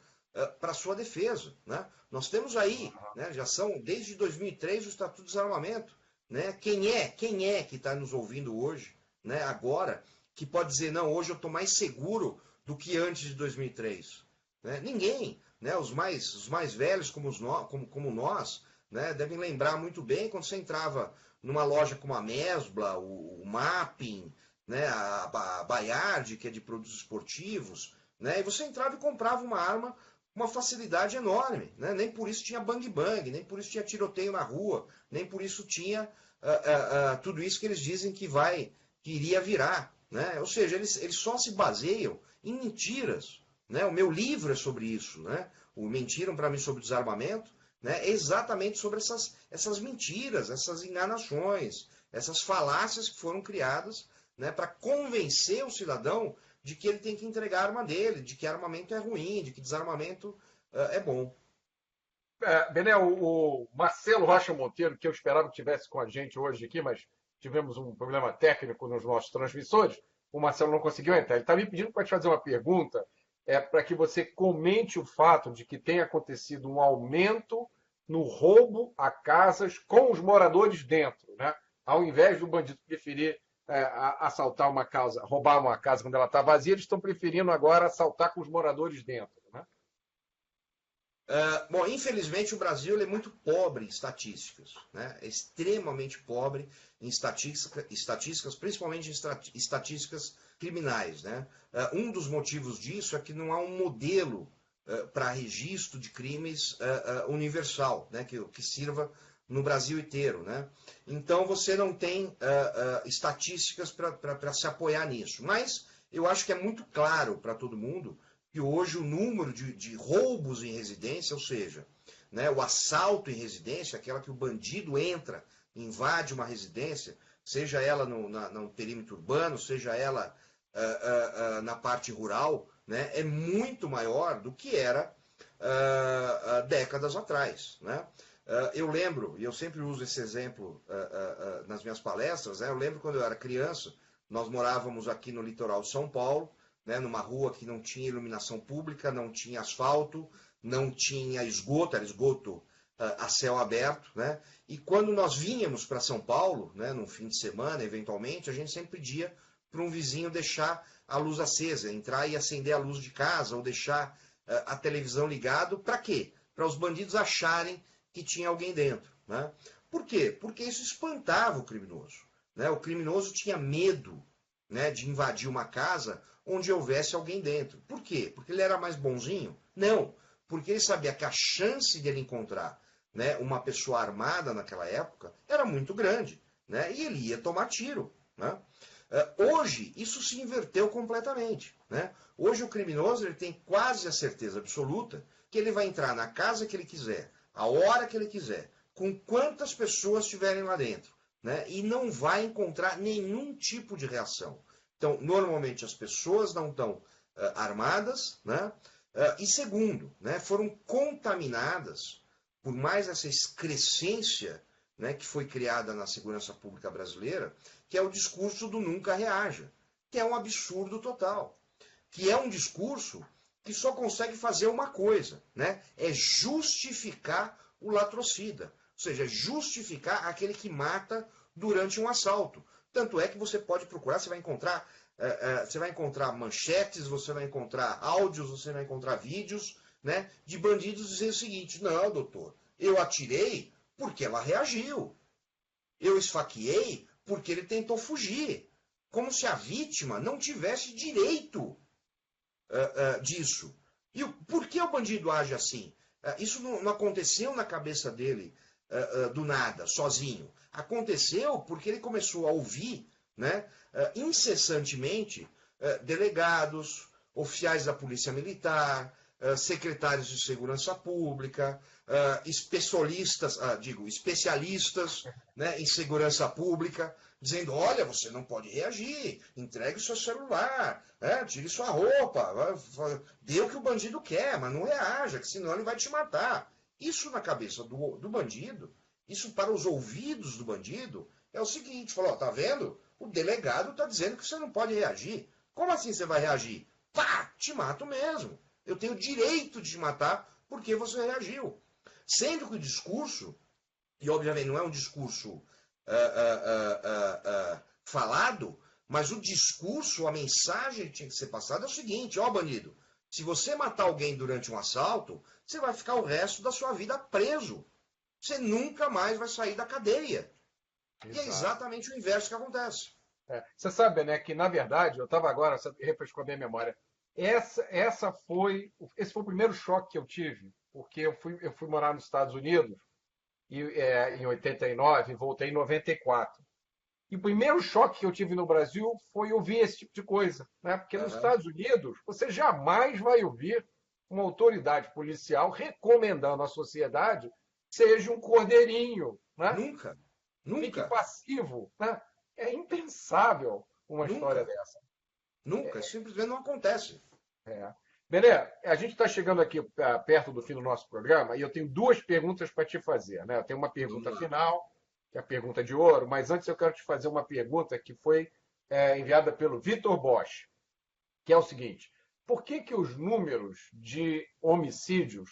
para sua defesa. Né? Nós temos aí, né, já são desde 2003 o Estatuto de Desarmamento. Né? Quem é que está nos ouvindo hoje, né, agora, que pode dizer, não, hoje eu estou mais seguro do que antes de 2003? Né? Ninguém. Né? Os mais velhos como nós, né, devem lembrar muito bem quando você entrava numa loja como a Mesbla, o Mapping, né, a Bayard, que é de produtos esportivos, né, e você entrava e comprava uma arma com uma facilidade enorme. Né? Nem por isso tinha bang-bang, nem por isso tinha tiroteio na rua, nem por isso tinha tudo isso que eles dizem que iria virar. Né? Ou seja, eles só se baseiam em mentiras. Né? O meu livro é sobre isso. Né? O Mentiram para mim sobre Desarmamento, né? É exatamente sobre essas mentiras, essas enganações, essas falácias que foram criadas, né, para convencer o cidadão de que ele tem que entregar a arma dele, de que armamento é ruim, de que desarmamento é bom. Bené, o Marcelo Rocha Monteiro, que eu esperava que estivesse com a gente hoje aqui, mas tivemos um problema técnico nos nossos transmissores, o Marcelo não conseguiu entrar. Ele está me pedindo para te fazer uma pergunta, para que você comente o fato de que tem acontecido um aumento no roubo a casas com os moradores dentro, né? Ao invés do bandido preferir assaltar uma casa, roubar uma casa quando ela está vazia, eles estão preferindo agora assaltar com os moradores dentro, né? Bom, infelizmente o Brasil é muito pobre em estatísticas, né? É extremamente pobre em estatísticas, principalmente em estatísticas criminais, né? Um dos motivos disso é que não há um modelo para registro de crimes universal, né? que sirva no Brasil inteiro. Né? Então você não tem estatísticas para se apoiar nisso. Mas eu acho que é muito claro para todo mundo que hoje o número de roubos em residência, ou seja, né, o assalto em residência, aquela que o bandido entra, invade uma residência, seja ela no perímetro urbano, seja ela na parte rural, né, é muito maior do que era décadas atrás. Né? Eu lembro, e eu sempre uso esse exemplo nas minhas palestras, né, eu lembro quando eu era criança, nós morávamos aqui no litoral de São Paulo, né, numa rua que não tinha iluminação pública, não tinha asfalto, não tinha esgoto, era esgoto a céu aberto. Né? E quando nós vínhamos para São Paulo, né, num fim de semana, eventualmente, a gente sempre pedia para um vizinho deixar a luz acesa, entrar e acender a luz de casa, ou deixar a televisão ligada. Para quê? Para os bandidos acharem que tinha alguém dentro. Né? Por quê? Porque isso espantava o criminoso. Né? O criminoso tinha medo, né, de invadir uma casa onde houvesse alguém dentro. Por quê? Porque ele era mais bonzinho? Não. Porque ele sabia que a chance de ele encontrar, né, uma pessoa armada naquela época era muito grande. Né, e ele ia tomar tiro. Né? Hoje, isso se inverteu completamente. Né? Hoje, o criminoso ele tem quase a certeza absoluta que ele vai entrar na casa que ele quiser, a hora que ele quiser, com quantas pessoas estiverem lá dentro. Né? E não vai encontrar nenhum tipo de reação. Então, normalmente, as pessoas não estão armadas, né? E segundo, né, foram contaminadas por mais essa excrescência, né, que foi criada na segurança pública brasileira, que é o discurso do nunca reaja, que é um absurdo total, que é um discurso que só consegue fazer uma coisa, né, é justificar o latrocida, ou seja, justificar aquele que mata durante um assalto. Tanto é que você pode procurar, você vai encontrar manchetes, você vai encontrar áudios, você vai encontrar vídeos, né, de bandidos dizendo o seguinte: não, doutor, eu atirei porque ela reagiu. Eu esfaqueei porque ele tentou fugir. Como se a vítima não tivesse direito disso. E por que o bandido age assim? Isso não aconteceu na cabeça dele do nada, sozinho. Aconteceu porque ele começou a ouvir, né, incessantemente, delegados, oficiais da Polícia Militar, secretários de segurança pública, especialistas, né, em segurança pública, dizendo, olha, você não pode reagir, entregue o seu celular, tire sua roupa, dê o que o bandido quer, mas não reaja, que senão ele vai te matar. Isso na cabeça do bandido, isso para os ouvidos do bandido, é o seguinte, falou, tá vendo? O delegado está dizendo que você não pode reagir. Como assim você vai reagir? Pá, te mato mesmo. Eu tenho o direito de te matar porque você reagiu. Sendo que o discurso, e obviamente não é um discurso falado, mas o discurso, a mensagem que tinha que ser passada é o seguinte, ó bandido, se você matar alguém durante um assalto, você vai ficar o resto da sua vida preso. Você nunca mais vai sair da cadeia. Exato. E é exatamente o inverso que acontece. Você sabe, né, que na verdade, eu estava agora, refrescou a minha memória, esse foi o primeiro choque que eu tive, porque eu fui morar nos Estados Unidos em 89 e voltei em 94. E o primeiro choque que eu tive no Brasil foi ouvir esse tipo de coisa, né? Porque nos Estados Unidos você jamais vai ouvir uma autoridade policial recomendando à sociedade que seja um cordeirinho, né? Nunca, Fique nunca, passivo, né? É impensável uma história nunca, dessa. nunca, simplesmente não acontece. Beleza, a gente está chegando aqui perto do fim do nosso programa e eu tenho duas perguntas para te fazer, né? Eu tenho uma pergunta Vamos lá. final, que é a pergunta de ouro, mas antes eu quero te fazer uma pergunta que foi enviada pelo Vitor Bosch, que é o seguinte: por que os números de homicídios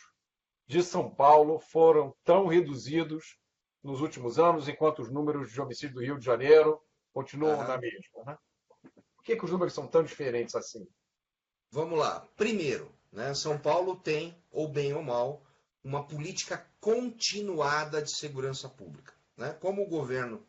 de São Paulo foram tão reduzidos nos últimos anos, enquanto os números de homicídio do Rio de Janeiro continuam na mesma, né? Por que os números são tão diferentes assim? Vamos lá. Primeiro, né, São Paulo tem, ou bem ou mal, uma política continuada de segurança pública. Né? Como o governo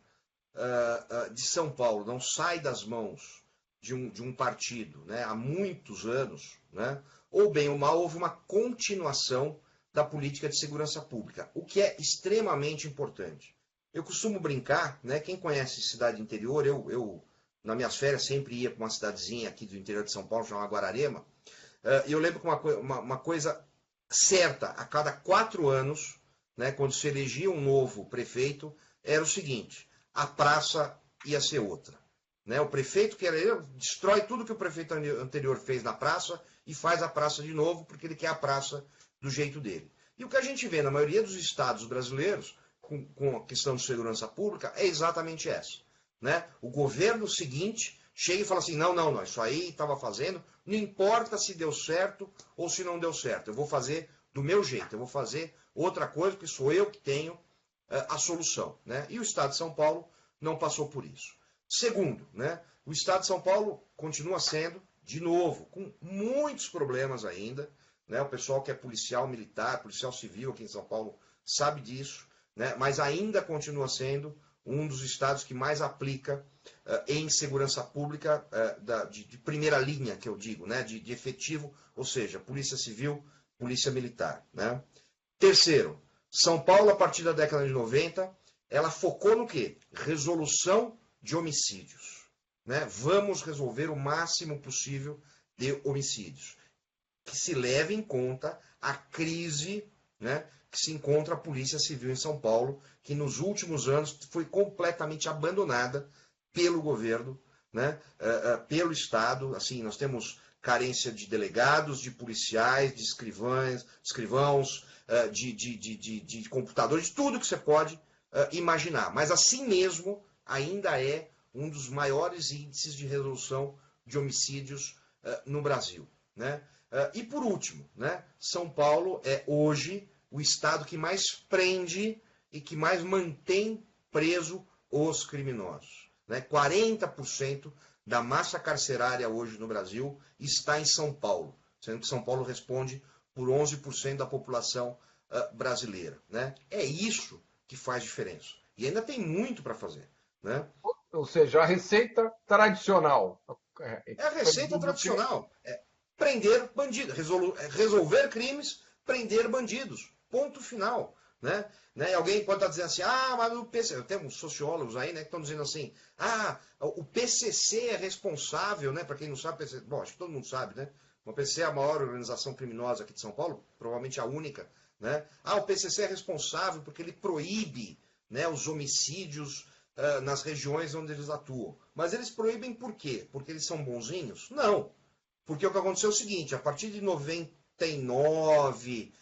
de São Paulo não sai das mãos de um partido, né, há muitos anos, né, ou bem ou mal, houve uma continuação da política de segurança pública, o que é extremamente importante. Eu costumo brincar, né, quem conhece cidade interior, eu nas minhas férias sempre ia para uma cidadezinha aqui do interior de São Paulo, chamada Guararema, e eu lembro que uma coisa certa, a cada 4 anos, né, quando se elegia um novo prefeito, era o seguinte, a praça ia ser outra. Né? O prefeito que era ele, destrói tudo que o prefeito anterior fez na praça e faz a praça de novo, porque ele quer a praça do jeito dele. E o que a gente vê na maioria dos estados brasileiros, com a questão de segurança pública, é exatamente essa. Né? O governo seguinte chega e fala assim, não, isso aí estava fazendo, não importa se deu certo ou se não deu certo, eu vou fazer do meu jeito, eu vou fazer outra coisa, porque sou eu que tenho a solução. Né? E o Estado de São Paulo não passou por isso. Segundo, né, o Estado de São Paulo continua sendo, de novo, com muitos problemas ainda. Né? O pessoal que é policial militar, policial civil aqui em São Paulo sabe disso, né? Mas ainda continua sendo um dos estados que mais aplica em segurança pública de primeira linha, que eu digo, né? de efetivo, ou seja, polícia civil, polícia militar. Né? Terceiro, São Paulo, a partir da década de 90, ela focou no quê? Resolução de homicídios. Né? Vamos resolver o máximo possível de homicídios. Que se leve em conta a crise, né, que se encontra a Polícia Civil em São Paulo, que nos últimos anos foi completamente abandonada pelo governo, né, pelo Estado. Assim, nós temos carência de delegados, de policiais, de escrivãos, de computadores, tudo que você pode imaginar. Mas assim mesmo, ainda é um dos maiores índices de resolução de homicídios no Brasil. Né? E por último, né, São Paulo é hoje o estado que mais prende e que mais mantém preso os criminosos. Né? 40% da massa carcerária hoje no Brasil está em São Paulo, sendo que São Paulo responde por 11% da população brasileira. Né? É isso que faz diferença. E ainda tem muito para fazer. Né? Ou seja, a receita tradicional. É a receita tradicional. Prender bandidos, resolver crimes, prender bandidos. Ponto final. Né? E alguém pode estar dizendo assim, mas o PCC, temos sociólogos aí, né, que estão dizendo assim, o PCC é responsável, né, para quem não sabe, PCC, bom, acho que todo mundo sabe, né, O PCC é a maior organização criminosa aqui de São Paulo, provavelmente a única, né? O PCC é responsável porque ele proíbe, né, os homicídios nas regiões onde eles atuam. Mas eles proíbem por quê? Porque eles são bonzinhos? Não. Porque o que aconteceu é o seguinte, a partir de 99,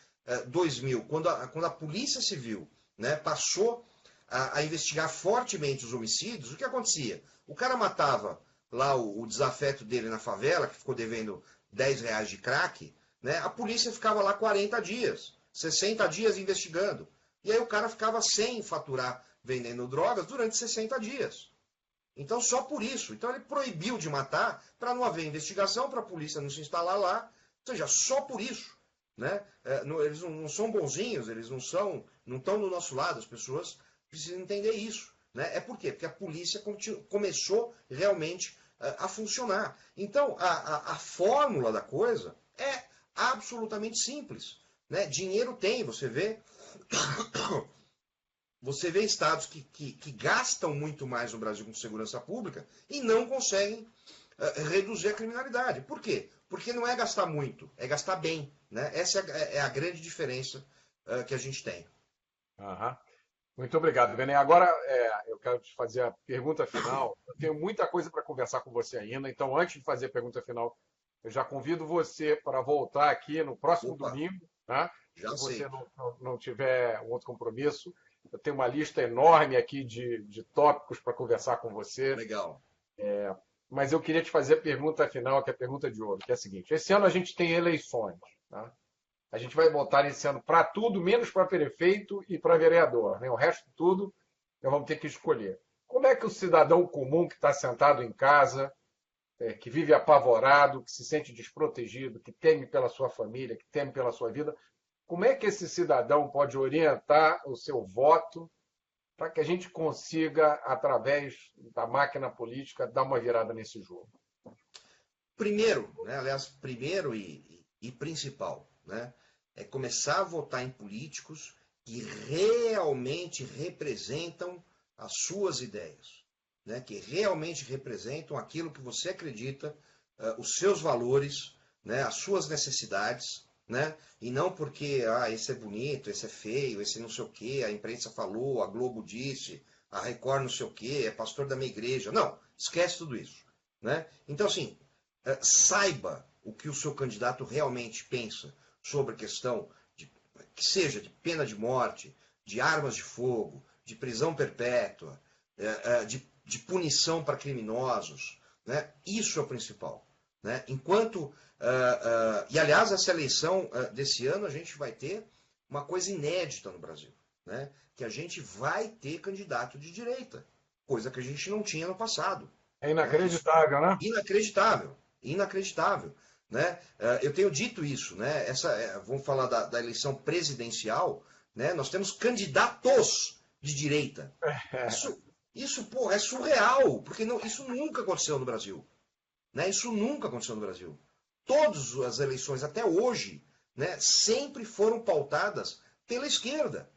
2000, quando a Polícia Civil, né, passou a investigar fortemente os homicídios, o que acontecia? O cara matava lá o desafeto dele na favela, que ficou devendo R$ 10 de crack, né? A polícia ficava lá 40 dias, 60 dias investigando. E aí o cara ficava sem faturar vendendo drogas durante 60 dias. Então só por isso. Então ele proibiu de matar para não haver investigação, para a polícia não se instalar lá. Ou seja, só por isso. Né? Eles não são bonzinhos, eles não estão do nosso lado, as pessoas precisam entender isso. Né? É por quê? Porque a polícia começou realmente a funcionar. Então, a fórmula da coisa é absolutamente simples. Né? Dinheiro tem, você vê estados que gastam muito mais no Brasil com segurança pública e não conseguem reduzir a criminalidade. Por quê? Porque não é gastar muito, é gastar bem. Né? Essa é a grande diferença que a gente tem. Uhum. Muito obrigado, Benem. Agora eu quero te fazer a pergunta final. Eu tenho muita coisa para conversar com você ainda, então antes de fazer a pergunta final, eu já convido você para voltar aqui no próximo domingo, né? Se você não tiver um outro compromisso. Eu tenho uma lista enorme aqui de tópicos para conversar com você. Legal. Mas eu queria te fazer a pergunta final, que é a pergunta de ouro, que é a seguinte. Esse ano a gente tem eleições. Tá? A gente vai votar esse ano para tudo, menos para prefeito e para vereador. Né? O resto de tudo, nós vamos ter que escolher. Como é que o cidadão comum que está sentado em casa, que vive apavorado, que se sente desprotegido, que teme pela sua família, que teme pela sua vida, como é que esse cidadão pode orientar o seu voto para que a gente consiga, através da máquina política, dar uma virada nesse jogo? Primeiro, né, aliás, primeiro e principal, né, é começar a votar em políticos que realmente representam as suas ideias, né, que realmente representam aquilo que você acredita, os seus valores, né, as suas necessidades. Né? E não porque esse é bonito, esse é feio, esse não sei o quê, a imprensa falou, a Globo disse, a Record não sei o quê, é pastor da minha igreja. Não, esquece tudo isso. Né? Então, assim, saiba o que o seu candidato realmente pensa sobre a questão que seja de pena de morte, de armas de fogo, de prisão perpétua, de punição para criminosos. Né? Isso é o principal. Né? Enquanto e aliás, essa eleição desse ano a gente vai ter uma coisa inédita no Brasil, né? Que a gente vai ter candidato de direita, coisa que a gente não tinha no passado. É inacreditável, né? Inacreditável. Né? Eu tenho dito isso, né? Vamos falar da eleição presidencial, né? Nós temos candidatos de direita. Isso é surreal, porque isso nunca aconteceu no Brasil. Né? Isso nunca aconteceu no Brasil. Todas as eleições até hoje, né, sempre foram pautadas pela esquerda.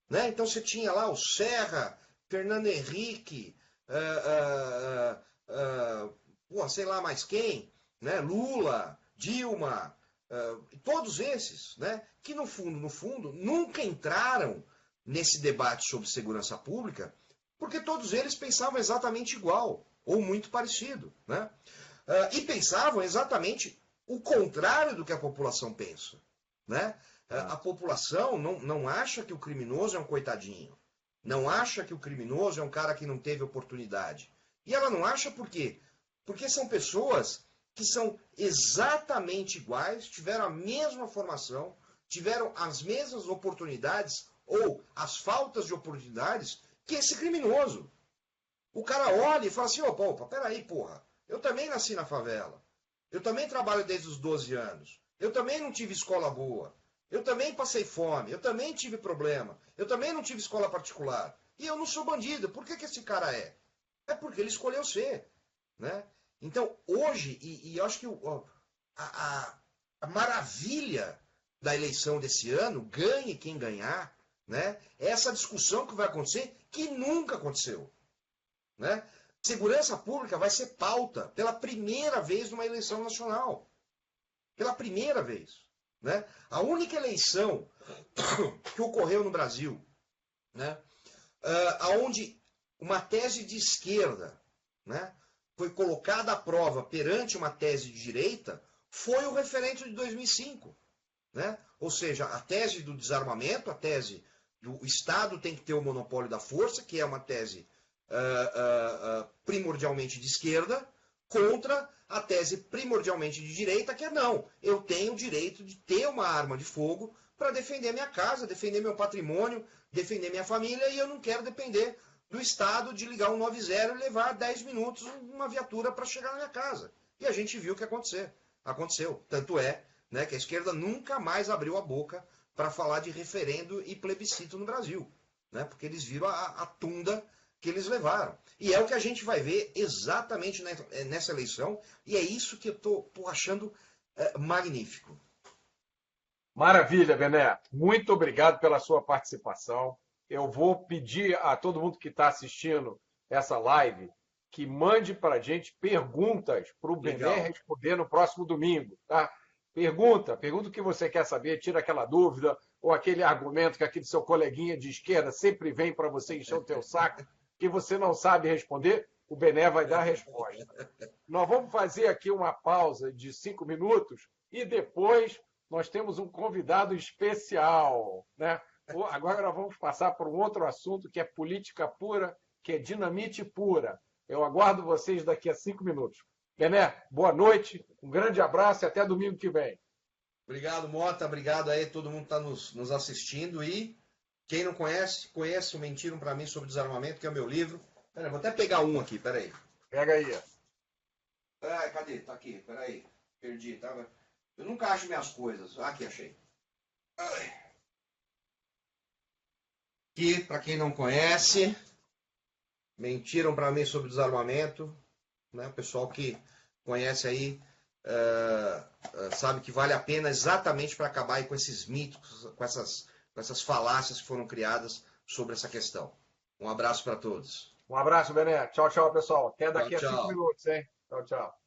Né? Então você tinha lá o Serra, Fernando Henrique, sei lá mais quem, né? Lula, Dilma, todos esses, né, que no fundo, nunca entraram nesse debate sobre segurança pública, porque todos eles pensavam exatamente igual, ou muito parecido. Né? E pensavam exatamente o contrário do que a população pensa. Né? A população não acha que o criminoso é um coitadinho. Não acha que o criminoso é um cara que não teve oportunidade. E ela não acha por quê? Porque são pessoas que são exatamente iguais, tiveram a mesma formação, tiveram as mesmas oportunidades ou as faltas de oportunidades que esse criminoso. O cara olha e fala assim, opa, peraí, porra, eu também nasci na favela. Eu também trabalho desde os 12 anos. Eu também não tive escola boa. Eu também passei fome. Eu também tive problema. Eu também não tive escola particular. E eu não sou bandido. Por que esse cara é? É porque ele escolheu ser. Né? Então, hoje, e eu acho que a maravilha da eleição desse ano, ganhe quem ganhar, né? É essa discussão que vai acontecer, que nunca aconteceu. Né? Segurança pública vai ser pauta pela primeira vez numa eleição nacional. Pela primeira vez. Né? A única eleição que ocorreu no Brasil, né, onde uma tese de esquerda, né, foi colocada à prova perante uma tese de direita, foi o referendo de 2005. Né? Ou seja, a tese do desarmamento, a tese do Estado tem que ter o monopólio da força, que é uma tese primordialmente de esquerda, contra a tese primordialmente de direita, que é não, eu tenho o direito de ter uma arma de fogo para defender minha casa, defender meu patrimônio, defender minha família, e eu não quero depender do Estado de ligar um 90 e levar 10 minutos uma viatura para chegar na minha casa. E a gente viu o que aconteceu. Tanto é, né, que a esquerda nunca mais abriu a boca para falar de referendo e plebiscito no Brasil, né, porque eles viram a tunda que eles levaram. E é o que a gente vai ver exatamente nessa eleição, e é isso que eu estou achando magnífico. Maravilha, Bené. Muito obrigado pela sua participação. Eu vou pedir a todo mundo que está assistindo essa live que mande para a gente perguntas para o Bené responder no próximo domingo. Tá? Pergunta o que você quer saber, tira aquela dúvida ou aquele argumento que aquele seu coleguinha de esquerda sempre vem para você encher o teu saco, que você não sabe responder, o Bené vai dar a resposta. Nós vamos fazer aqui uma pausa de 5 minutos e depois nós temos um convidado especial, né? Agora nós vamos passar por um outro assunto que é política pura, que é dinamite pura. Eu aguardo vocês daqui a 5 minutos. Bené, boa noite, um grande abraço e até domingo que vem. Obrigado, Mota, obrigado aí, todo mundo está nos assistindo e quem não conhece o Mentiram Pra Mim sobre Desarmamento, que é o meu livro. Peraí, vou até pegar um aqui, peraí. Pega aí. Cadê? Tá aqui, peraí. Perdi, tava... Eu nunca acho minhas coisas. Aqui, achei. Aqui, para quem não conhece, Mentiram Pra Mim sobre Desarmamento. Né? O pessoal que conhece aí sabe que vale a pena exatamente para acabar aí com esses mitos, com essas falácias que foram criadas sobre essa questão. Um abraço para todos. Um abraço, Bené. Tchau, tchau, pessoal. Até daqui a 5 minutos, hein? Tchau, tchau.